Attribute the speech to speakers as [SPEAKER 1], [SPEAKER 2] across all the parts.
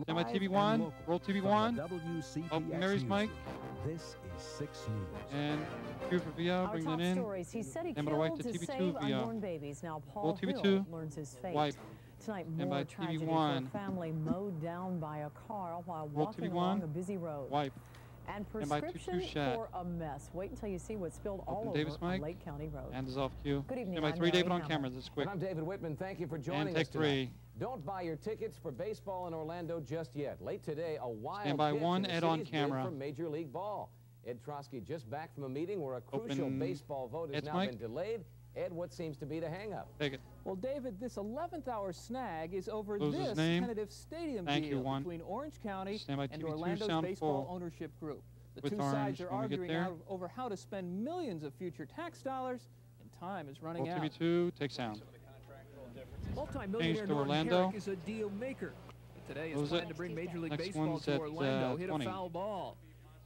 [SPEAKER 1] Stand by TV 1. Roll TV 1. Oh, Mary's mic.
[SPEAKER 2] This is 6 News.
[SPEAKER 1] And Q for VO. Bring that in.
[SPEAKER 3] Stories. He said he
[SPEAKER 1] Stand by wipe
[SPEAKER 3] killed
[SPEAKER 1] to
[SPEAKER 3] to
[SPEAKER 1] TV2
[SPEAKER 3] save
[SPEAKER 1] VO.
[SPEAKER 3] unborn babies. Now Paul
[SPEAKER 1] Roll TV
[SPEAKER 3] Hill
[SPEAKER 1] 2.
[SPEAKER 3] learns his fate.
[SPEAKER 1] Wipe.
[SPEAKER 3] Tonight,
[SPEAKER 1] Stand
[SPEAKER 3] more
[SPEAKER 1] by
[SPEAKER 3] tragedy
[SPEAKER 1] TV
[SPEAKER 3] for
[SPEAKER 1] 1.
[SPEAKER 3] a family mowed down by a car while
[SPEAKER 1] Roll
[SPEAKER 3] walking
[SPEAKER 1] TV
[SPEAKER 3] along
[SPEAKER 1] 1.
[SPEAKER 3] a busy road.
[SPEAKER 1] Wipe.
[SPEAKER 3] And
[SPEAKER 1] Stand by
[SPEAKER 3] prescription
[SPEAKER 1] 2-2 shot.
[SPEAKER 3] for a mess. Wait until you see what spilled all
[SPEAKER 1] Open
[SPEAKER 3] over
[SPEAKER 1] Davis
[SPEAKER 3] on
[SPEAKER 1] mic.
[SPEAKER 3] Lake County Road.
[SPEAKER 1] And dissolve Q.
[SPEAKER 3] Good evening.
[SPEAKER 1] Stand by
[SPEAKER 3] I'm
[SPEAKER 1] 3.
[SPEAKER 3] Mary
[SPEAKER 1] David on
[SPEAKER 3] Hamlin.
[SPEAKER 1] camera. This is quick.
[SPEAKER 4] And I'm David Whitman. Thank you for joining
[SPEAKER 1] And take
[SPEAKER 4] us tonight.
[SPEAKER 1] 3.
[SPEAKER 4] Don't buy your tickets for baseball in Orlando just yet. Late today, a wild
[SPEAKER 1] Stand by
[SPEAKER 4] pitch
[SPEAKER 1] 1.
[SPEAKER 4] in the
[SPEAKER 1] Ed on
[SPEAKER 4] city's bid
[SPEAKER 1] camera.
[SPEAKER 4] for Major League Ball. Ed Trotsky just back from a meeting where a crucial
[SPEAKER 1] Open
[SPEAKER 4] baseball vote has
[SPEAKER 1] Ed's
[SPEAKER 4] now
[SPEAKER 1] mic.
[SPEAKER 4] been delayed. Ed, what seems to be the hang-up?
[SPEAKER 1] Take it.
[SPEAKER 5] Well, David, this 11th hour snag is over
[SPEAKER 1] Lose his
[SPEAKER 5] this
[SPEAKER 1] name.
[SPEAKER 5] tentative stadium
[SPEAKER 1] Thank you,
[SPEAKER 5] deal
[SPEAKER 1] 1.
[SPEAKER 5] between Orange County
[SPEAKER 1] Stand by
[SPEAKER 5] and
[SPEAKER 1] TV 2,
[SPEAKER 5] Orlando's
[SPEAKER 1] sound
[SPEAKER 5] baseball
[SPEAKER 1] full.
[SPEAKER 5] ownership group. The
[SPEAKER 1] With
[SPEAKER 5] two
[SPEAKER 1] orange
[SPEAKER 5] sides are
[SPEAKER 1] when we get
[SPEAKER 5] arguing
[SPEAKER 1] there.
[SPEAKER 5] out over how to spend millions of future tax dollars, and time is running
[SPEAKER 1] Roll
[SPEAKER 5] out.
[SPEAKER 1] TV 2. Take sound.
[SPEAKER 5] Multi-millionaire
[SPEAKER 1] Change to
[SPEAKER 5] Norton
[SPEAKER 1] Orlando.
[SPEAKER 5] Herrick is a deal maker. But today
[SPEAKER 1] What
[SPEAKER 5] his
[SPEAKER 1] was
[SPEAKER 5] plan
[SPEAKER 1] it?
[SPEAKER 5] to bring Major League
[SPEAKER 1] Next
[SPEAKER 5] Baseball
[SPEAKER 1] one's
[SPEAKER 5] to
[SPEAKER 1] at,
[SPEAKER 5] Orlando hit
[SPEAKER 1] 20.
[SPEAKER 5] a foul ball.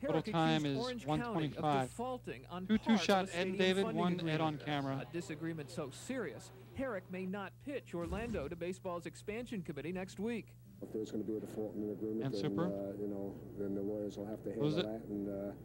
[SPEAKER 1] Total
[SPEAKER 5] Herrick
[SPEAKER 1] time
[SPEAKER 5] accused
[SPEAKER 1] is
[SPEAKER 5] Orange County of
[SPEAKER 1] 1:25.
[SPEAKER 5] defaulting on
[SPEAKER 1] 2-2
[SPEAKER 5] parts of
[SPEAKER 1] shot
[SPEAKER 5] the
[SPEAKER 1] Ed
[SPEAKER 5] stadium
[SPEAKER 1] David.
[SPEAKER 5] funding
[SPEAKER 1] 1 Ed on
[SPEAKER 5] agreement.
[SPEAKER 1] camera.
[SPEAKER 5] A disagreement so serious, Herrick may not pitch Orlando to baseball's expansion committee next week.
[SPEAKER 6] If there's going to be a default in an agreement,
[SPEAKER 1] And
[SPEAKER 6] then,
[SPEAKER 1] super.
[SPEAKER 6] then the lawyers will have to
[SPEAKER 1] Who's
[SPEAKER 6] handle
[SPEAKER 1] it?
[SPEAKER 6] that,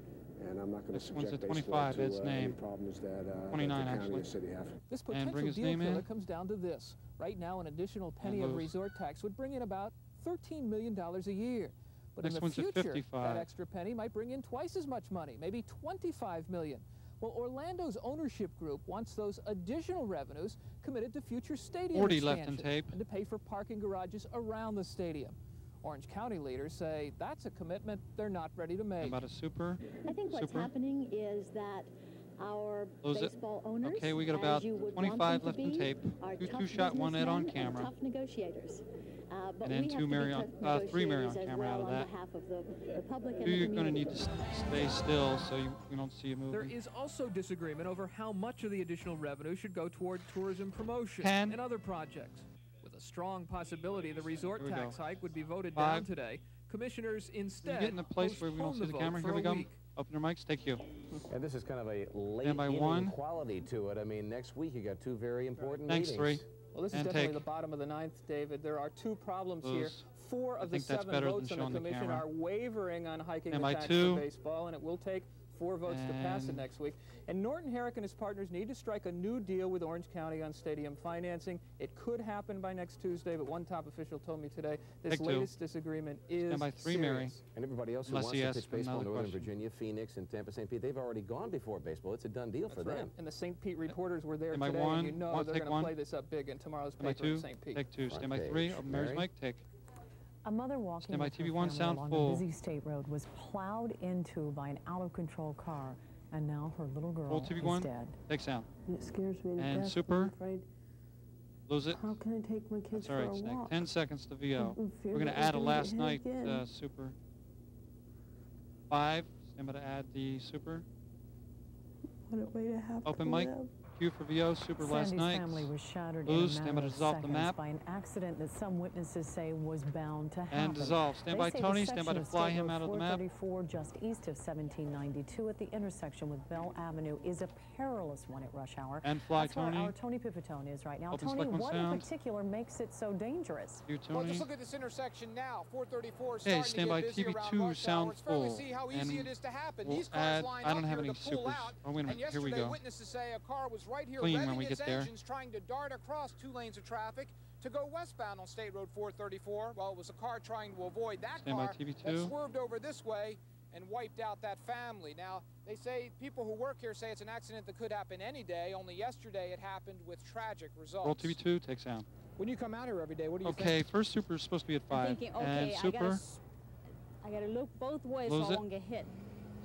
[SPEAKER 6] and I'm not going to
[SPEAKER 1] This one's
[SPEAKER 6] subject
[SPEAKER 1] at
[SPEAKER 6] baseball
[SPEAKER 1] 25,
[SPEAKER 6] to
[SPEAKER 1] Ed's
[SPEAKER 6] any
[SPEAKER 1] name.
[SPEAKER 6] problems that
[SPEAKER 1] 29
[SPEAKER 6] the county
[SPEAKER 1] actually.
[SPEAKER 6] and city have.
[SPEAKER 5] This
[SPEAKER 1] And
[SPEAKER 5] potential
[SPEAKER 1] bring his
[SPEAKER 5] deal
[SPEAKER 1] name
[SPEAKER 5] killer
[SPEAKER 1] in.
[SPEAKER 5] comes down to this. Right now, an additional penny of
[SPEAKER 1] lose.
[SPEAKER 5] resort tax would bring in about $13 million a year. But
[SPEAKER 1] Next
[SPEAKER 5] in the
[SPEAKER 1] one's at
[SPEAKER 5] future,
[SPEAKER 1] 55.
[SPEAKER 5] that extra penny might bring in twice as much money, maybe $25 million. Well, Orlando's ownership group wants those additional revenues committed to future stadium
[SPEAKER 1] 40 left
[SPEAKER 5] expansion
[SPEAKER 1] in tape.
[SPEAKER 5] and to pay for parking garages around the stadium. Orange County leaders say that's a commitment they're not ready to make.
[SPEAKER 1] About a super.
[SPEAKER 7] I think what's
[SPEAKER 1] Super.
[SPEAKER 7] happening is that our
[SPEAKER 1] Lose it.
[SPEAKER 7] baseball owners,
[SPEAKER 1] Okay, we got
[SPEAKER 7] as
[SPEAKER 1] about
[SPEAKER 7] you would
[SPEAKER 1] 25
[SPEAKER 7] want them
[SPEAKER 1] left
[SPEAKER 7] to
[SPEAKER 1] in
[SPEAKER 7] be,
[SPEAKER 1] tape.
[SPEAKER 7] are
[SPEAKER 1] 2-2
[SPEAKER 7] tough
[SPEAKER 1] shot, 1 Ed on
[SPEAKER 7] businessmen and
[SPEAKER 1] camera.
[SPEAKER 7] tough negotiators. But
[SPEAKER 1] And then
[SPEAKER 7] we
[SPEAKER 1] 2
[SPEAKER 7] have to be
[SPEAKER 1] Mary
[SPEAKER 7] tough
[SPEAKER 1] on, 3 Mary on
[SPEAKER 7] negotiators as
[SPEAKER 1] camera out
[SPEAKER 7] well
[SPEAKER 1] of
[SPEAKER 7] on
[SPEAKER 1] that.
[SPEAKER 7] behalf of the public and
[SPEAKER 1] Two,
[SPEAKER 7] the
[SPEAKER 1] you're going to
[SPEAKER 7] community.
[SPEAKER 1] need to stay still so we don't see you moving.
[SPEAKER 5] There is also disagreement over how much of the additional revenue should go toward tourism promotion
[SPEAKER 1] 10.
[SPEAKER 5] and other projects. With a strong possibility the resort
[SPEAKER 1] Here we
[SPEAKER 5] tax
[SPEAKER 1] go.
[SPEAKER 5] hike would be voted
[SPEAKER 1] 5.
[SPEAKER 5] down today, commissioners
[SPEAKER 1] Can you
[SPEAKER 5] instead
[SPEAKER 1] get in a place where we don't see the
[SPEAKER 5] postponed
[SPEAKER 1] camera?
[SPEAKER 5] vote
[SPEAKER 1] Here
[SPEAKER 5] for
[SPEAKER 1] we
[SPEAKER 5] a
[SPEAKER 1] go.
[SPEAKER 5] week.
[SPEAKER 1] Open your mics. Take you.
[SPEAKER 4] And this is kind of a late
[SPEAKER 1] Stand by
[SPEAKER 4] inning
[SPEAKER 1] 1.
[SPEAKER 4] quality to it. I mean, next week you got 2 very important
[SPEAKER 1] Thanks,
[SPEAKER 4] meetings.
[SPEAKER 1] 3.
[SPEAKER 5] Well, this is
[SPEAKER 1] And
[SPEAKER 5] definitely
[SPEAKER 1] take.
[SPEAKER 5] the bottom of the ninth, David. There are 2 problems here.
[SPEAKER 1] Lose.
[SPEAKER 5] 4
[SPEAKER 1] I
[SPEAKER 5] of the
[SPEAKER 1] think that's
[SPEAKER 5] 7
[SPEAKER 1] better than
[SPEAKER 5] votes on
[SPEAKER 1] showing
[SPEAKER 5] the
[SPEAKER 1] the
[SPEAKER 5] commission
[SPEAKER 1] camera.
[SPEAKER 5] are wavering on hiking
[SPEAKER 1] And
[SPEAKER 5] the
[SPEAKER 1] by
[SPEAKER 5] tax
[SPEAKER 1] 2.
[SPEAKER 5] for baseball, and it will take 4 votes to pass it
[SPEAKER 1] And-
[SPEAKER 5] next week. And Norton Herrick and his partners need to strike a new deal with Orange County on stadium financing. It could happen by next Tuesday, but one top official told me today this
[SPEAKER 1] Take 2.
[SPEAKER 5] latest disagreement is
[SPEAKER 1] Stand by 3, Mary.
[SPEAKER 5] serious.
[SPEAKER 4] And everybody else who
[SPEAKER 1] Unless
[SPEAKER 4] wants
[SPEAKER 1] he
[SPEAKER 4] to
[SPEAKER 1] asks
[SPEAKER 4] pitch baseball in
[SPEAKER 1] another
[SPEAKER 4] Northern
[SPEAKER 1] question.
[SPEAKER 4] Virginia, Phoenix, and Tampa, St. Pete, they've already gone before baseball. It's a done deal for
[SPEAKER 5] That's right.
[SPEAKER 4] them.
[SPEAKER 5] And the St. Pete reporters were there
[SPEAKER 1] Stand by
[SPEAKER 5] today,
[SPEAKER 1] 1.
[SPEAKER 5] and you know
[SPEAKER 1] One,
[SPEAKER 5] they're
[SPEAKER 1] take
[SPEAKER 5] going
[SPEAKER 1] 1.
[SPEAKER 5] to play this up big in tomorrow's
[SPEAKER 1] Stand by
[SPEAKER 5] paper in
[SPEAKER 1] 2.
[SPEAKER 5] St. Pete.
[SPEAKER 1] Take 2. Stand by
[SPEAKER 4] Front
[SPEAKER 1] 3.
[SPEAKER 4] page.
[SPEAKER 1] Open Mary's
[SPEAKER 4] Mary?
[SPEAKER 1] mic. Take.
[SPEAKER 3] A mother walking
[SPEAKER 1] Stand by
[SPEAKER 3] with her
[SPEAKER 1] TV 1,
[SPEAKER 3] family
[SPEAKER 1] sound
[SPEAKER 3] along
[SPEAKER 1] full.
[SPEAKER 3] a busy state road was plowed into by an out-of-control car, and now her little girl
[SPEAKER 1] Roll TV
[SPEAKER 3] is
[SPEAKER 1] 1.
[SPEAKER 3] dead.
[SPEAKER 1] Take sound.
[SPEAKER 8] It scares me to
[SPEAKER 1] And
[SPEAKER 8] death.
[SPEAKER 1] super.
[SPEAKER 8] I'm afraid.
[SPEAKER 1] Lose it.
[SPEAKER 8] How can I take my kids
[SPEAKER 1] That's all right,
[SPEAKER 8] for a
[SPEAKER 1] Snake.
[SPEAKER 8] walk?
[SPEAKER 1] 10 seconds to VO.
[SPEAKER 8] I'm
[SPEAKER 1] We're
[SPEAKER 8] fearing
[SPEAKER 1] going
[SPEAKER 8] that
[SPEAKER 1] to add a
[SPEAKER 8] we're gonna
[SPEAKER 1] last
[SPEAKER 8] get
[SPEAKER 1] night
[SPEAKER 8] hit again.
[SPEAKER 1] super. 5. Stand by to add the super.
[SPEAKER 8] What a way to have
[SPEAKER 1] Open
[SPEAKER 8] to
[SPEAKER 1] mic.
[SPEAKER 8] live.
[SPEAKER 1] Q for VO. Super last
[SPEAKER 3] Sandy's
[SPEAKER 1] night.
[SPEAKER 3] family was shattered
[SPEAKER 1] Lose.
[SPEAKER 3] in a
[SPEAKER 1] Stand by
[SPEAKER 3] matter
[SPEAKER 1] to
[SPEAKER 3] of
[SPEAKER 1] dissolve the
[SPEAKER 3] seconds
[SPEAKER 1] map.
[SPEAKER 3] by an accident that some witnesses say was bound to happen.
[SPEAKER 1] And dissolve. Stand
[SPEAKER 3] They
[SPEAKER 1] by
[SPEAKER 3] say the
[SPEAKER 1] Tony. Stand by
[SPEAKER 3] section
[SPEAKER 1] to fly
[SPEAKER 3] State
[SPEAKER 1] him
[SPEAKER 3] Road
[SPEAKER 1] out of the map.
[SPEAKER 3] 434 just east of 1792 at the intersection with Bell Avenue is a perilous one at rush hour.
[SPEAKER 1] And fly
[SPEAKER 3] That's
[SPEAKER 1] Tony.
[SPEAKER 3] where our Tony Pipitone is right now.
[SPEAKER 1] Open
[SPEAKER 3] Tony,
[SPEAKER 1] select one
[SPEAKER 3] what in
[SPEAKER 1] sound.
[SPEAKER 3] particular makes it so dangerous?
[SPEAKER 1] You,
[SPEAKER 9] Well,
[SPEAKER 1] Tony.
[SPEAKER 9] just look at this intersection now. 434 is
[SPEAKER 1] Hey,
[SPEAKER 9] starting
[SPEAKER 1] stand
[SPEAKER 9] to
[SPEAKER 1] by
[SPEAKER 9] get busy around
[SPEAKER 1] TV2
[SPEAKER 9] rush
[SPEAKER 1] sound
[SPEAKER 9] hour. It's fairly
[SPEAKER 1] full.
[SPEAKER 9] see how
[SPEAKER 1] And
[SPEAKER 9] easy it is to happen.
[SPEAKER 1] we'll
[SPEAKER 9] These cars
[SPEAKER 1] add,
[SPEAKER 9] line
[SPEAKER 1] I don't
[SPEAKER 9] up
[SPEAKER 1] have
[SPEAKER 9] here
[SPEAKER 1] any
[SPEAKER 9] to pull
[SPEAKER 1] supers.
[SPEAKER 9] out.
[SPEAKER 1] Oh, wait a
[SPEAKER 9] And
[SPEAKER 1] minute. Here we
[SPEAKER 9] yesterday,
[SPEAKER 1] go.
[SPEAKER 9] witnesses say a car was right here
[SPEAKER 1] Clean when
[SPEAKER 9] revving
[SPEAKER 1] we
[SPEAKER 9] its
[SPEAKER 1] get there.
[SPEAKER 9] engines, trying to dart across 2 lanes of traffic to go westbound on State Road 434. Well, it was a car trying to avoid that
[SPEAKER 1] Stand by
[SPEAKER 9] car
[SPEAKER 1] TV2.
[SPEAKER 9] that swerved over this way and wiped out that family. Now, they say people who work here say it's an accident that could happen any day. Only yesterday it happened with tragic results.
[SPEAKER 1] Roll TV2. Take sound.
[SPEAKER 9] When you come out here every day, what do you think?
[SPEAKER 1] Okay, first super is supposed to be at 5.
[SPEAKER 7] I'm thinking, okay,
[SPEAKER 1] and super.
[SPEAKER 7] I gotta look both ways
[SPEAKER 1] Lose
[SPEAKER 7] so I
[SPEAKER 1] it.
[SPEAKER 7] won't get hit.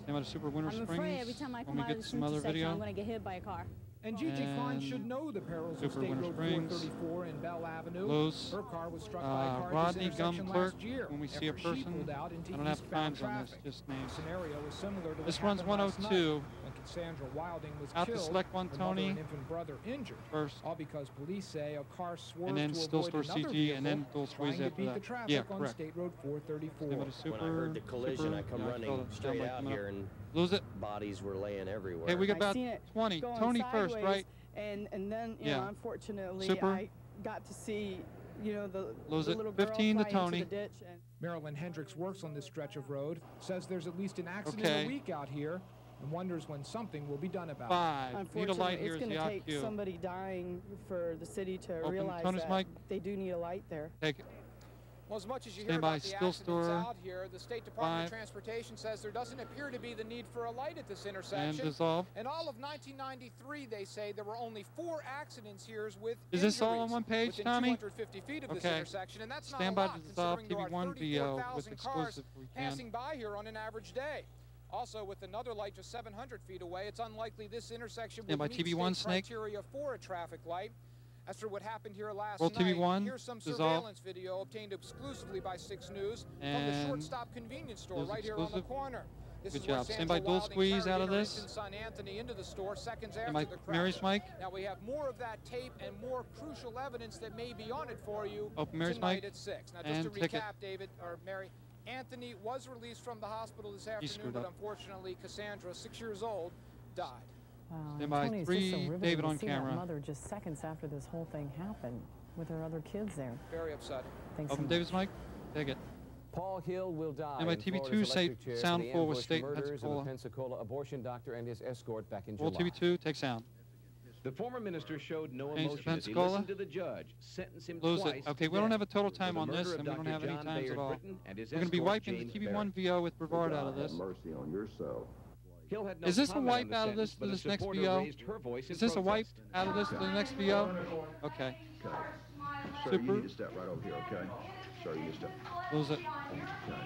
[SPEAKER 1] Stand by to super Winter
[SPEAKER 7] I'm
[SPEAKER 1] Springs.
[SPEAKER 7] afraid every time I
[SPEAKER 1] when
[SPEAKER 7] come
[SPEAKER 1] we
[SPEAKER 7] out
[SPEAKER 1] get
[SPEAKER 7] of this
[SPEAKER 1] some other
[SPEAKER 7] intersection,
[SPEAKER 1] video.
[SPEAKER 7] I'm gonna get hit by a car.
[SPEAKER 9] And Gigi Klein
[SPEAKER 1] And
[SPEAKER 9] should know the perils of
[SPEAKER 1] Super
[SPEAKER 9] State
[SPEAKER 1] Winter
[SPEAKER 9] Road
[SPEAKER 1] Springs.
[SPEAKER 9] 434 and Bell Avenue.
[SPEAKER 1] Lose.
[SPEAKER 9] Her car was struck by a car at this
[SPEAKER 1] Rodney Gum
[SPEAKER 9] intersection
[SPEAKER 1] Clerk.
[SPEAKER 9] last year
[SPEAKER 1] When we see a
[SPEAKER 9] after she
[SPEAKER 1] person,
[SPEAKER 9] pulled out into
[SPEAKER 1] I don't have
[SPEAKER 9] eastbound
[SPEAKER 1] times on this,
[SPEAKER 9] traffic.
[SPEAKER 1] just names.
[SPEAKER 9] The scenario was similar to what
[SPEAKER 1] This runs
[SPEAKER 9] happened last night
[SPEAKER 1] 102.
[SPEAKER 9] when Cassandra Wilding was
[SPEAKER 1] Out to
[SPEAKER 9] killed,
[SPEAKER 1] select one,
[SPEAKER 9] her mother
[SPEAKER 1] Tony.
[SPEAKER 9] and infant brother injured.
[SPEAKER 1] First.
[SPEAKER 9] All because police say a car swerved
[SPEAKER 1] And then
[SPEAKER 9] to
[SPEAKER 1] still
[SPEAKER 9] avoid
[SPEAKER 1] store
[SPEAKER 9] another
[SPEAKER 1] CG, and then
[SPEAKER 9] vehicle
[SPEAKER 1] they'll squeeze
[SPEAKER 9] trying to
[SPEAKER 1] after
[SPEAKER 9] beat
[SPEAKER 1] that.
[SPEAKER 9] the traffic
[SPEAKER 1] Yeah,
[SPEAKER 9] on
[SPEAKER 1] correct.
[SPEAKER 9] State Road 434.
[SPEAKER 1] Stand by to super.
[SPEAKER 10] When I heard the collision,
[SPEAKER 1] super.
[SPEAKER 10] I come
[SPEAKER 1] Yeah,
[SPEAKER 10] running
[SPEAKER 1] call it.
[SPEAKER 10] straight
[SPEAKER 1] Stand by,
[SPEAKER 10] out
[SPEAKER 1] coming
[SPEAKER 10] here,
[SPEAKER 1] up.
[SPEAKER 10] and
[SPEAKER 1] Lose it.
[SPEAKER 10] bodies were laying everywhere.
[SPEAKER 1] Hey, we got
[SPEAKER 8] I
[SPEAKER 1] about
[SPEAKER 8] seen it
[SPEAKER 1] 20.
[SPEAKER 8] going
[SPEAKER 1] Tony first,
[SPEAKER 8] sideways,
[SPEAKER 1] right?
[SPEAKER 8] And then, you
[SPEAKER 1] Yeah.
[SPEAKER 8] know, unfortunately,
[SPEAKER 1] Super.
[SPEAKER 8] I got to see,
[SPEAKER 11] you know, the
[SPEAKER 1] Lose it.
[SPEAKER 11] little girl
[SPEAKER 1] 15 to
[SPEAKER 11] flying into
[SPEAKER 1] Tony.
[SPEAKER 11] the ditch. And
[SPEAKER 9] Marilyn Hendricks works on this stretch of road, says there's at least an accident
[SPEAKER 1] Okay.
[SPEAKER 9] a week out here, and wonders when something will be done about it.
[SPEAKER 1] 5. Need a
[SPEAKER 11] unfortunately,
[SPEAKER 1] light here
[SPEAKER 11] it's
[SPEAKER 1] is
[SPEAKER 11] going
[SPEAKER 1] the
[SPEAKER 11] to
[SPEAKER 1] out
[SPEAKER 11] take
[SPEAKER 1] cue.
[SPEAKER 11] somebody dying for the city to
[SPEAKER 1] Open
[SPEAKER 11] realize
[SPEAKER 1] Tony's
[SPEAKER 11] that
[SPEAKER 1] mic.
[SPEAKER 11] they do need a light there.
[SPEAKER 1] Take it.
[SPEAKER 9] Well, as much as you
[SPEAKER 1] Stand
[SPEAKER 9] hear
[SPEAKER 1] by,
[SPEAKER 9] about the
[SPEAKER 1] still
[SPEAKER 9] accidents
[SPEAKER 1] store.
[SPEAKER 9] out here, the State Department
[SPEAKER 1] 5.
[SPEAKER 9] of Transportation says there doesn't appear to be the need for a light at this
[SPEAKER 1] And
[SPEAKER 9] intersection.
[SPEAKER 1] dissolve.
[SPEAKER 9] In all of 1993, they say there were only 4 accidents here with
[SPEAKER 1] Is this all on
[SPEAKER 9] injuries
[SPEAKER 1] one page,
[SPEAKER 9] within
[SPEAKER 1] Tommy?
[SPEAKER 9] 250 feet of this
[SPEAKER 1] Okay.
[SPEAKER 9] intersection, and that's
[SPEAKER 1] Stand
[SPEAKER 9] not a
[SPEAKER 1] by
[SPEAKER 9] lot,
[SPEAKER 1] to dissolve
[SPEAKER 9] considering there are
[SPEAKER 1] TV1 VO with
[SPEAKER 9] 34,000 cars
[SPEAKER 1] exclusive if we can.
[SPEAKER 9] passing by here on an average day. Also, with another light just 700 feet away, it's unlikely this intersection
[SPEAKER 1] Stand
[SPEAKER 9] would
[SPEAKER 1] by
[SPEAKER 9] meet
[SPEAKER 1] TV1
[SPEAKER 9] state
[SPEAKER 1] Snake.
[SPEAKER 9] criteria for a traffic light. As for what happened here last
[SPEAKER 1] Roll
[SPEAKER 9] night,
[SPEAKER 1] TV1,
[SPEAKER 9] here's some
[SPEAKER 1] dissolve.
[SPEAKER 9] surveillance video obtained exclusively by 6 News from the
[SPEAKER 1] And
[SPEAKER 9] short-stop convenience store
[SPEAKER 1] those
[SPEAKER 9] right here on the
[SPEAKER 1] exclusive.
[SPEAKER 9] corner. This
[SPEAKER 1] Good
[SPEAKER 9] is where
[SPEAKER 1] job. Stand
[SPEAKER 9] Sandra
[SPEAKER 1] by, dual
[SPEAKER 9] Wilding
[SPEAKER 1] squeeze
[SPEAKER 9] carried
[SPEAKER 1] out of
[SPEAKER 9] her
[SPEAKER 1] this.
[SPEAKER 9] infant son Anthony into the store seconds
[SPEAKER 1] Stand
[SPEAKER 9] after
[SPEAKER 1] by
[SPEAKER 9] the crash.
[SPEAKER 1] Mary's mic.
[SPEAKER 9] Now we have more of that tape and more crucial evidence that may be on it for you
[SPEAKER 1] Open Mary's
[SPEAKER 9] tonight
[SPEAKER 1] mic.
[SPEAKER 9] at 6. Now just
[SPEAKER 1] And
[SPEAKER 9] to
[SPEAKER 1] ticket.
[SPEAKER 9] recap, David, or Mary, Anthony was released from the hospital this afternoon,
[SPEAKER 1] screwed
[SPEAKER 9] but
[SPEAKER 1] up.
[SPEAKER 9] unfortunately Cassandra, 6 years old, died.
[SPEAKER 3] Wow.
[SPEAKER 1] Stand by,
[SPEAKER 3] Tony's
[SPEAKER 1] 3,
[SPEAKER 3] just so riveting
[SPEAKER 1] David
[SPEAKER 3] to
[SPEAKER 1] on
[SPEAKER 3] see
[SPEAKER 1] camera.
[SPEAKER 3] That mother just seconds after this whole thing happened with her other kids there.
[SPEAKER 9] Very upsetting.
[SPEAKER 3] Thanks so
[SPEAKER 1] Open
[SPEAKER 3] much.
[SPEAKER 1] David's mic. Take it.
[SPEAKER 4] Paul Hill will die
[SPEAKER 1] And by
[SPEAKER 4] in
[SPEAKER 1] TV2
[SPEAKER 4] Florida's
[SPEAKER 1] say
[SPEAKER 4] electric chair for
[SPEAKER 1] sound
[SPEAKER 4] the
[SPEAKER 1] full with
[SPEAKER 4] ambushed
[SPEAKER 1] state
[SPEAKER 4] murders of a
[SPEAKER 1] Pensacola.
[SPEAKER 4] Pensacola abortion doctor and his escort back in
[SPEAKER 1] Roll
[SPEAKER 4] July.
[SPEAKER 1] TV2. Take sound.
[SPEAKER 10] The former minister showed no
[SPEAKER 1] Change to
[SPEAKER 10] emotion as he
[SPEAKER 1] Pensacola.
[SPEAKER 10] listened to the judge sentence him
[SPEAKER 1] Lose
[SPEAKER 10] twice
[SPEAKER 1] it. Okay,
[SPEAKER 10] to
[SPEAKER 1] we don't
[SPEAKER 10] death
[SPEAKER 1] have a total
[SPEAKER 10] for
[SPEAKER 1] time
[SPEAKER 10] the
[SPEAKER 1] on this,
[SPEAKER 10] murder of
[SPEAKER 1] and we don't
[SPEAKER 10] Dr.
[SPEAKER 1] have any
[SPEAKER 10] John
[SPEAKER 1] times
[SPEAKER 10] Bayard
[SPEAKER 1] at all.
[SPEAKER 10] Britton and his
[SPEAKER 1] We're going to be
[SPEAKER 10] escort,
[SPEAKER 1] wiping the
[SPEAKER 10] James
[SPEAKER 1] TV1
[SPEAKER 10] Barrett.
[SPEAKER 1] VO with Brevard out of this.
[SPEAKER 6] mercy on your soul.
[SPEAKER 10] Hill had no
[SPEAKER 1] Is this a
[SPEAKER 10] comment
[SPEAKER 1] wipe
[SPEAKER 10] on the
[SPEAKER 1] out of
[SPEAKER 10] sentence,
[SPEAKER 1] this
[SPEAKER 10] but
[SPEAKER 1] to
[SPEAKER 10] a
[SPEAKER 1] this next
[SPEAKER 10] supporter
[SPEAKER 1] VO?
[SPEAKER 10] raised her voice in
[SPEAKER 1] Is this a wipe
[SPEAKER 10] protest.
[SPEAKER 1] out of this to the next VO? Okay.
[SPEAKER 6] Okay. Sir,
[SPEAKER 1] Super.
[SPEAKER 6] you need to step right over here, okay? Sir, you need to step.
[SPEAKER 1] Lose it.
[SPEAKER 6] Okay.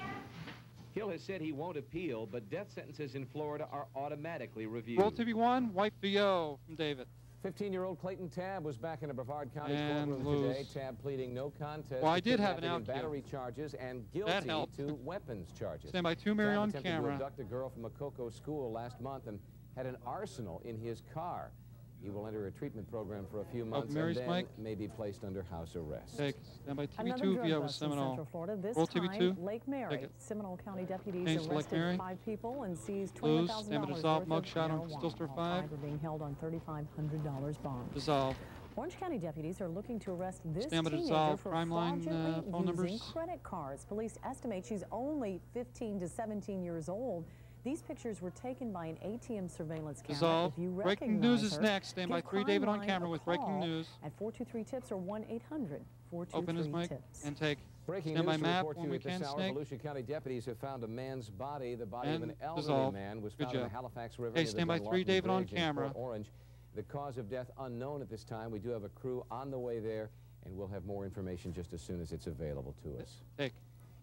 [SPEAKER 10] Hill has said he won't appeal, but death sentences in Florida are automatically reviewed.
[SPEAKER 1] Roll TV1. Wipe VO from David.
[SPEAKER 4] 15-year-old Clayton Tabb was back in a Brevard County
[SPEAKER 1] And
[SPEAKER 4] courtroom today.
[SPEAKER 1] lose.
[SPEAKER 4] Tabb pleading no contest
[SPEAKER 1] Well, I
[SPEAKER 4] to
[SPEAKER 1] did have an
[SPEAKER 4] kidnapping
[SPEAKER 1] out
[SPEAKER 4] and
[SPEAKER 1] cue.
[SPEAKER 4] battery charges and
[SPEAKER 1] That
[SPEAKER 4] guilty
[SPEAKER 1] helped.
[SPEAKER 4] to weapons charges.
[SPEAKER 1] Stand by 2, Mary
[SPEAKER 4] Tabb
[SPEAKER 1] on
[SPEAKER 4] attempted
[SPEAKER 1] camera.
[SPEAKER 4] to abduct a girl from a Cocoa school last month and had an arsenal in his car. He will enter a treatment program for a few months
[SPEAKER 1] Mary's
[SPEAKER 4] and then
[SPEAKER 1] mic.
[SPEAKER 4] may be placed under house arrest.
[SPEAKER 1] Take. Stand by
[SPEAKER 3] Another
[SPEAKER 1] TV2
[SPEAKER 3] drug
[SPEAKER 1] VO with
[SPEAKER 3] bust in
[SPEAKER 1] Seminole.
[SPEAKER 3] Central Florida. This
[SPEAKER 1] Roll
[SPEAKER 3] time,
[SPEAKER 1] TV2.
[SPEAKER 3] Lake Mary.
[SPEAKER 1] Take it.
[SPEAKER 3] Seminole County deputies
[SPEAKER 1] Change to Lake
[SPEAKER 3] arrested
[SPEAKER 1] Mary.
[SPEAKER 3] 5 people and seized
[SPEAKER 1] Lose.
[SPEAKER 3] $21,000
[SPEAKER 1] Stand by dissolve.
[SPEAKER 3] worth of
[SPEAKER 1] Mugshot on
[SPEAKER 3] marijuana.
[SPEAKER 1] Still Store
[SPEAKER 3] All
[SPEAKER 1] 5.
[SPEAKER 3] 5 are being held on $3,500 bond.
[SPEAKER 1] Dissolve.
[SPEAKER 3] Orange County deputies are looking to arrest this
[SPEAKER 1] Stand by to
[SPEAKER 3] teenager
[SPEAKER 1] dissolve.
[SPEAKER 3] for
[SPEAKER 1] Crime line,
[SPEAKER 3] fraudulently
[SPEAKER 1] phone
[SPEAKER 3] using
[SPEAKER 1] numbers.
[SPEAKER 3] credit cards. Police estimate she's only 15 to 17 years old. These pictures were taken by an ATM surveillance camera.
[SPEAKER 1] Dissolve.
[SPEAKER 3] If you
[SPEAKER 1] Breaking
[SPEAKER 3] recognize
[SPEAKER 1] news is
[SPEAKER 3] her,
[SPEAKER 1] next. Stand by
[SPEAKER 3] give
[SPEAKER 1] 3, David on
[SPEAKER 3] Crime
[SPEAKER 1] camera
[SPEAKER 3] Line
[SPEAKER 1] with
[SPEAKER 3] a
[SPEAKER 1] breaking
[SPEAKER 3] call
[SPEAKER 1] news.
[SPEAKER 3] at 423-TIPS or 1-800-423-TIPS.
[SPEAKER 1] Open his mic and take.
[SPEAKER 4] Breaking
[SPEAKER 1] Stand by
[SPEAKER 4] news to
[SPEAKER 1] map
[SPEAKER 4] report to
[SPEAKER 1] when
[SPEAKER 4] you
[SPEAKER 1] we
[SPEAKER 4] at this
[SPEAKER 1] can,
[SPEAKER 4] hour.
[SPEAKER 1] Snake.
[SPEAKER 4] Volusia County deputies have found a man's body. The body of
[SPEAKER 1] And
[SPEAKER 4] an elderly
[SPEAKER 1] dissolve.
[SPEAKER 4] man was
[SPEAKER 1] Good
[SPEAKER 4] found in the
[SPEAKER 1] job.
[SPEAKER 4] Halifax River.
[SPEAKER 1] Okay,
[SPEAKER 4] near the
[SPEAKER 1] stand by 3,
[SPEAKER 4] Dunlawton
[SPEAKER 1] David on
[SPEAKER 4] Bridge in
[SPEAKER 1] camera.
[SPEAKER 4] Port Orange. The cause of death unknown at this time. We do have a crew on the way there, and we'll have more information just as soon as it's available to us.
[SPEAKER 1] Take.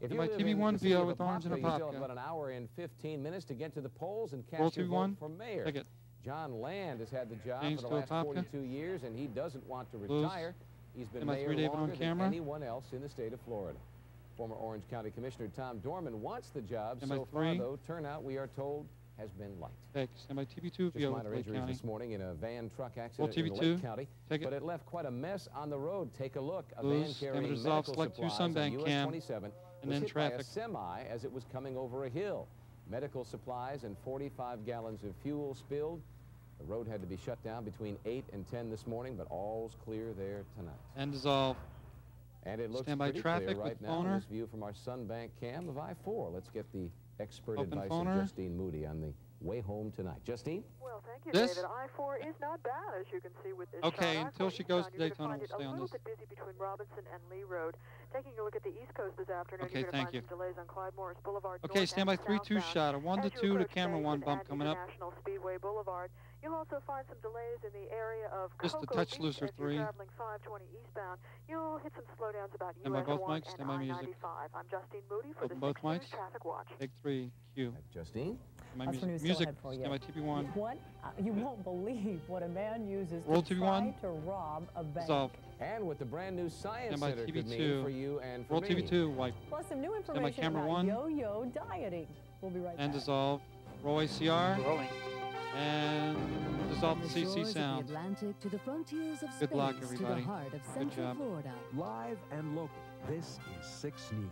[SPEAKER 4] If
[SPEAKER 1] Stand
[SPEAKER 4] you
[SPEAKER 1] by
[SPEAKER 4] live in
[SPEAKER 1] TV1
[SPEAKER 4] the city
[SPEAKER 1] VO
[SPEAKER 4] of
[SPEAKER 1] with Orange and
[SPEAKER 4] Apopka, you still have
[SPEAKER 1] Apopka.
[SPEAKER 4] about an hour and 15 minutes to get to the polls and
[SPEAKER 1] Roll
[SPEAKER 4] cast your vote
[SPEAKER 1] TV1.
[SPEAKER 4] for mayor.
[SPEAKER 1] Take it.
[SPEAKER 4] John Land has had the job
[SPEAKER 1] Change
[SPEAKER 4] for the
[SPEAKER 1] to
[SPEAKER 4] last
[SPEAKER 1] Apopka.
[SPEAKER 4] 42 years, and he doesn't want to
[SPEAKER 1] Lose.
[SPEAKER 4] retire. He's been
[SPEAKER 1] Stand by
[SPEAKER 4] mayor
[SPEAKER 1] 3, David on
[SPEAKER 4] longer than
[SPEAKER 1] camera.
[SPEAKER 4] anyone else in the state of Florida. Former Orange County Commissioner Tom Dorman wants the job.
[SPEAKER 1] Stand by
[SPEAKER 4] So far,
[SPEAKER 1] 3.
[SPEAKER 4] though, turnout, we are told, has been light.
[SPEAKER 1] Take. Stand by TV2
[SPEAKER 4] Just
[SPEAKER 1] VO with
[SPEAKER 4] minor
[SPEAKER 1] Lake
[SPEAKER 4] injuries
[SPEAKER 1] County.
[SPEAKER 4] this morning in a van truck
[SPEAKER 1] Roll
[SPEAKER 4] accident in
[SPEAKER 1] TV2.
[SPEAKER 4] Lake County,
[SPEAKER 1] Take it.
[SPEAKER 4] but it left quite a mess on the road. Take a look. A
[SPEAKER 1] Lose.
[SPEAKER 4] van
[SPEAKER 1] Stand by
[SPEAKER 4] carrying
[SPEAKER 1] dissolve.
[SPEAKER 4] medical
[SPEAKER 1] Select 2
[SPEAKER 4] supplies on
[SPEAKER 1] Sunbank
[SPEAKER 4] US
[SPEAKER 1] cam.
[SPEAKER 4] 27
[SPEAKER 1] And
[SPEAKER 4] was
[SPEAKER 1] then
[SPEAKER 4] hit by a
[SPEAKER 1] traffic.
[SPEAKER 4] semi as it was coming over a hill. Medical supplies and 45 gallons of fuel spilled. The road had to be shut down between 8 and 10 this morning, but all's clear there tonight.
[SPEAKER 1] And dissolve.
[SPEAKER 4] And it looks
[SPEAKER 1] Stand by
[SPEAKER 4] pretty
[SPEAKER 1] traffic
[SPEAKER 4] clear
[SPEAKER 1] with
[SPEAKER 4] right now in
[SPEAKER 1] phoner.
[SPEAKER 4] this view from our Sunbank cam of I-4. Let's get the expert
[SPEAKER 1] Open
[SPEAKER 4] advice
[SPEAKER 1] phoner.
[SPEAKER 4] of Justine Moody on the way home tonight. Justine?
[SPEAKER 12] Well, thank you,
[SPEAKER 1] This?
[SPEAKER 12] David. I-4 is not bad, as you can see with this
[SPEAKER 1] Okay,
[SPEAKER 12] shot.
[SPEAKER 1] until
[SPEAKER 12] I-4
[SPEAKER 1] she goes to
[SPEAKER 12] eastbound, you're
[SPEAKER 1] Daytona,
[SPEAKER 12] gonna
[SPEAKER 1] we'll
[SPEAKER 12] find
[SPEAKER 1] stay
[SPEAKER 12] it
[SPEAKER 1] on
[SPEAKER 12] a
[SPEAKER 1] this.
[SPEAKER 12] little bit busy between Robinson and Lee Road. Taking a look at the East Coast this afternoon,
[SPEAKER 1] Okay,
[SPEAKER 12] you're going
[SPEAKER 1] thank
[SPEAKER 12] to
[SPEAKER 1] you.
[SPEAKER 12] find some delays on Clyde Morris Boulevard.
[SPEAKER 1] Okay,
[SPEAKER 12] north
[SPEAKER 1] stand by
[SPEAKER 12] and
[SPEAKER 1] 3-2
[SPEAKER 12] southbound.
[SPEAKER 1] shot. A 1 to
[SPEAKER 12] As you
[SPEAKER 1] 2 to
[SPEAKER 12] approach
[SPEAKER 1] camera 1
[SPEAKER 12] Mason
[SPEAKER 1] bump
[SPEAKER 12] and
[SPEAKER 1] coming up.
[SPEAKER 12] International Speedway Boulevard. You'll also find some delays in the area of
[SPEAKER 1] Just a
[SPEAKER 12] Cocoa
[SPEAKER 1] touch
[SPEAKER 12] Beach.
[SPEAKER 1] looser,
[SPEAKER 12] If you're
[SPEAKER 1] 3.
[SPEAKER 12] traveling 520 eastbound, you'll hit some slowdowns about
[SPEAKER 1] Stand by
[SPEAKER 12] US
[SPEAKER 1] both
[SPEAKER 12] 1
[SPEAKER 1] mics,
[SPEAKER 12] and
[SPEAKER 1] stand by music.
[SPEAKER 12] I-95. I'm Justine Moody for
[SPEAKER 1] Open
[SPEAKER 12] the
[SPEAKER 1] both
[SPEAKER 12] 6 News
[SPEAKER 1] mics.
[SPEAKER 12] Traffic Watch.
[SPEAKER 1] Take 3. Q.
[SPEAKER 4] Justine?
[SPEAKER 1] My
[SPEAKER 3] That's for news
[SPEAKER 1] music.
[SPEAKER 3] still ahead for you.
[SPEAKER 1] Stand by TV1.
[SPEAKER 3] What? You won't believe what a man uses
[SPEAKER 1] Roll
[SPEAKER 3] to
[SPEAKER 1] TV1.
[SPEAKER 3] try to rob a bank.
[SPEAKER 1] Dissolve.
[SPEAKER 4] And what the brand new Science
[SPEAKER 1] Stand by
[SPEAKER 4] Center could mean
[SPEAKER 1] TV2.
[SPEAKER 4] for you and for
[SPEAKER 1] Roll
[SPEAKER 4] me.
[SPEAKER 1] TV2. Wipe.
[SPEAKER 3] Plus some new
[SPEAKER 1] by
[SPEAKER 3] information
[SPEAKER 1] camera
[SPEAKER 3] about
[SPEAKER 1] 1.
[SPEAKER 3] yo-yo dieting. We'll be right
[SPEAKER 1] And
[SPEAKER 3] back.
[SPEAKER 1] dissolve. Roll ACR.
[SPEAKER 13] Rolling.
[SPEAKER 1] And dissolve the
[SPEAKER 14] From the
[SPEAKER 1] CC
[SPEAKER 14] shores of the
[SPEAKER 1] sounds.
[SPEAKER 14] Atlantic to the frontiers of
[SPEAKER 1] Good
[SPEAKER 14] space
[SPEAKER 1] luck,
[SPEAKER 14] to the
[SPEAKER 1] everybody.
[SPEAKER 14] heart of
[SPEAKER 1] Good
[SPEAKER 14] Central
[SPEAKER 1] job.
[SPEAKER 14] Florida.
[SPEAKER 2] Live and local, this is 6 News.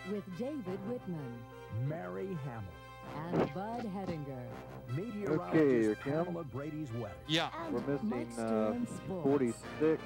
[SPEAKER 14] With David Whitman
[SPEAKER 2] Mary Hamill.
[SPEAKER 14] and Bud Hedinger.
[SPEAKER 2] Meteorologist
[SPEAKER 13] Okay, here, Kim.
[SPEAKER 2] Pamela Brady's weather.
[SPEAKER 1] Yeah.
[SPEAKER 14] And
[SPEAKER 13] We're missing
[SPEAKER 14] Mike Stern Sports.
[SPEAKER 13] 46,